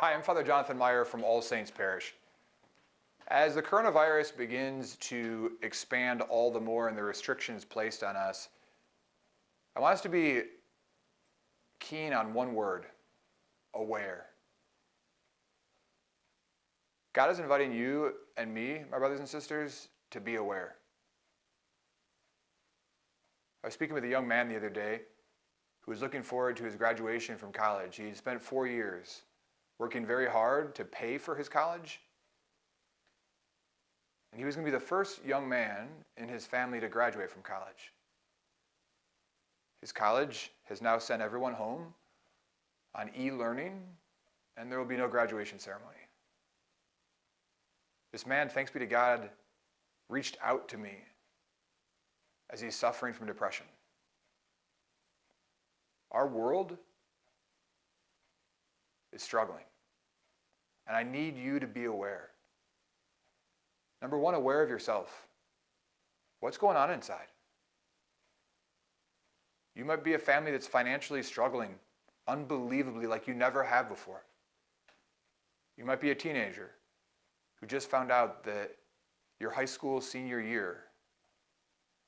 Hi, I'm Father Jonathan Meyer from All Saints Parish. As the coronavirus begins to expand all the more and the restrictions placed on us, I want us to be keen on one word: aware. God is inviting you and me, my brothers and sisters, to be aware. I was speaking with a young man the other day who was looking forward to his graduation from college. He spent 4 years working very hard to pay for his college. And he was going to be the first young man in his family to graduate from college. His college has now sent everyone home on e-learning, and there will be no graduation ceremony. This man, thanks be to God, reached out to me as he's suffering from depression. Our world is struggling, and I need you to be aware. Number one, aware of yourself. What's going on inside? You might be a family that's financially struggling unbelievably like you never have before. You might be a teenager who just found out that your high school senior year,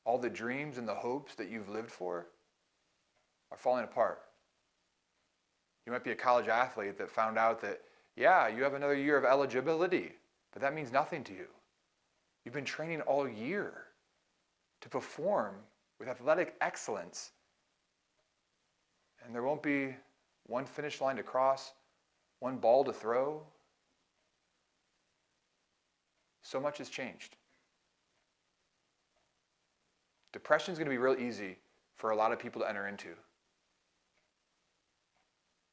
all the dreams and the hopes that you've lived for are falling apart. You might be a college athlete that found out that, yeah, you have another year of eligibility, but that means nothing to you. You've been training all year to perform with athletic excellence, and there won't be one finish line to cross, one ball to throw. So much has changed. Depression is going to be real easy for a lot of people to enter into.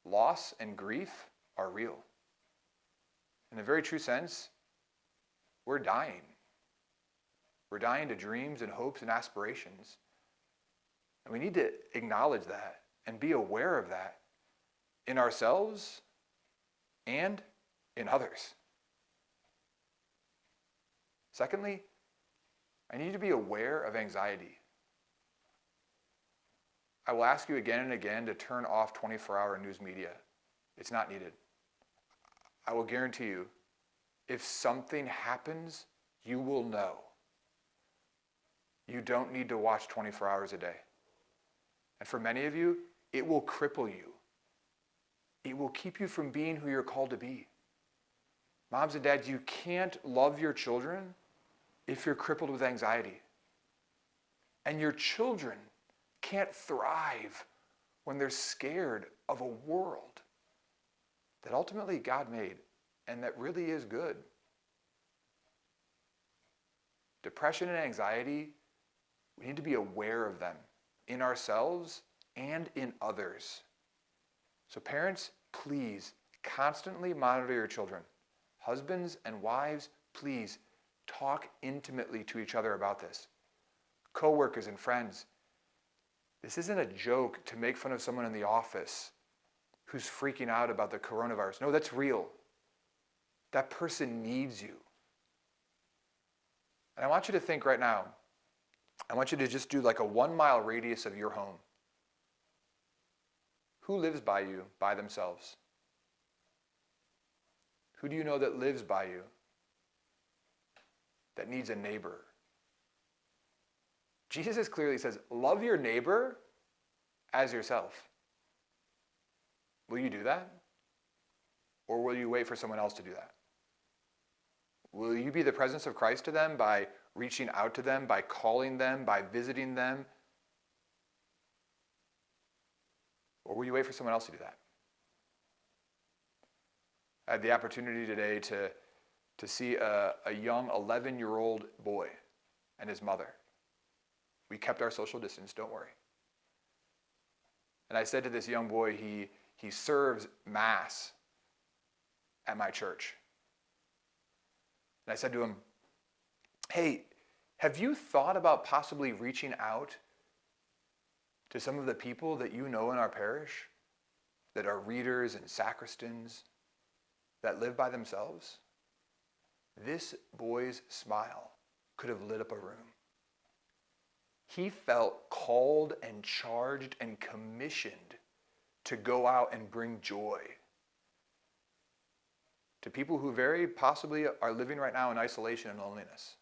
Loss and grief are real. In a very true sense, we're dying. We're dying to dreams and hopes and aspirations. And we need to acknowledge that and be aware of that in ourselves and in others. Secondly, I need you to be aware of anxiety. I will ask you again and again to turn off 24-hour news media. It's not needed. I will guarantee you, if something happens, you will know. You don't need to watch 24 hours a day. And for many of you, it will cripple you. It will keep you from being who you're called to be. Moms and dads, you can't love your children if you're crippled with anxiety. And your children can't thrive when they're scared of a world that ultimately God made and that really is good. Depression and anxiety, we need to be aware of them in ourselves and in others. So parents, please constantly monitor your children. Husbands and wives, please talk intimately to each other about this. Coworkers and friends, this isn't a joke to make fun of someone in the office who's freaking out about the coronavirus. No, that's real. That person needs you. And I want you to think right now, I want you to just do like a 1-mile radius of your home. Who lives by you by themselves? Who do you know that lives by you that needs a neighbor? Jesus clearly says, love your neighbor as yourself. Will you do that? Or will you wait for someone else to do that? Will you be the presence of Christ to them by reaching out to them, by calling them, by visiting them? Or will you wait for someone else to do that? I had the opportunity today to see a young 11-year-old boy and his mother. We kept our social distance, don't worry. And I said to this young boy, he serves Mass at my church. And I said to him, hey, have you thought about possibly reaching out to some of the people that you know in our parish that are readers and sacristans that live by themselves? This boy's smile could have lit up a room. He felt called and charged and commissioned to go out and bring joy to people who very possibly are living right now in isolation and loneliness.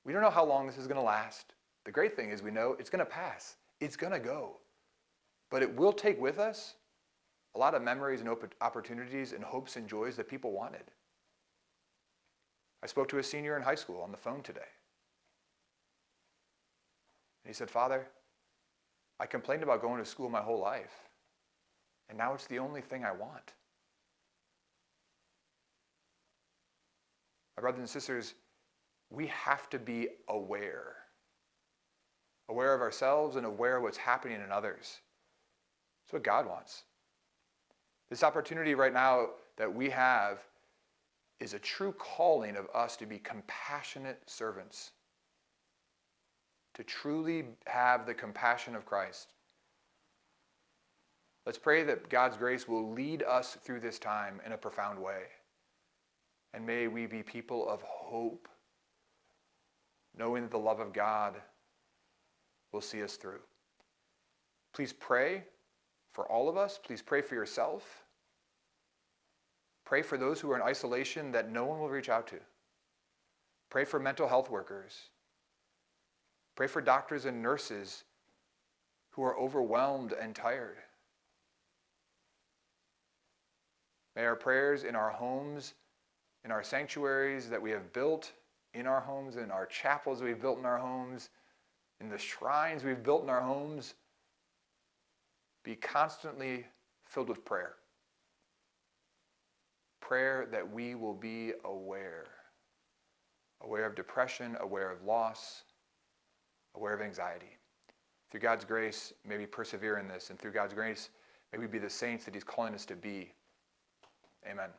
We don't know how long this is going to last. The great thing is we know it's going to pass. It's going to go. But it will take with us a lot of memories and opportunities and hopes and joys that people wanted. I spoke to a senior in high school on the phone today. And he said, "Father, I complained about going to school my whole life, and now it's the only thing I want." My brothers and sisters, we have to be aware of ourselves and aware of what's happening in others. That's what God wants. This opportunity right now that we have is a true calling of us to be compassionate servants, to truly have the compassion of Christ. Let's pray that God's grace will lead us through this time in a profound way. And may we be people of hope, knowing that the love of God will see us through. Please pray for all of us. Please pray for yourself. Pray for those who are in isolation that no one will reach out to. Pray for mental health workers. Pray for doctors and nurses who are overwhelmed and tired. May our prayers in our homes, in our sanctuaries that we have built in our homes, in our chapels we've built in our homes, in the shrines we've built in our homes, be constantly filled with prayer. Prayer that we will be aware of depression, aware of loss, aware of anxiety. Through God's grace, may we persevere in this, and through God's grace, may we be the saints that He's calling us to be. Amen.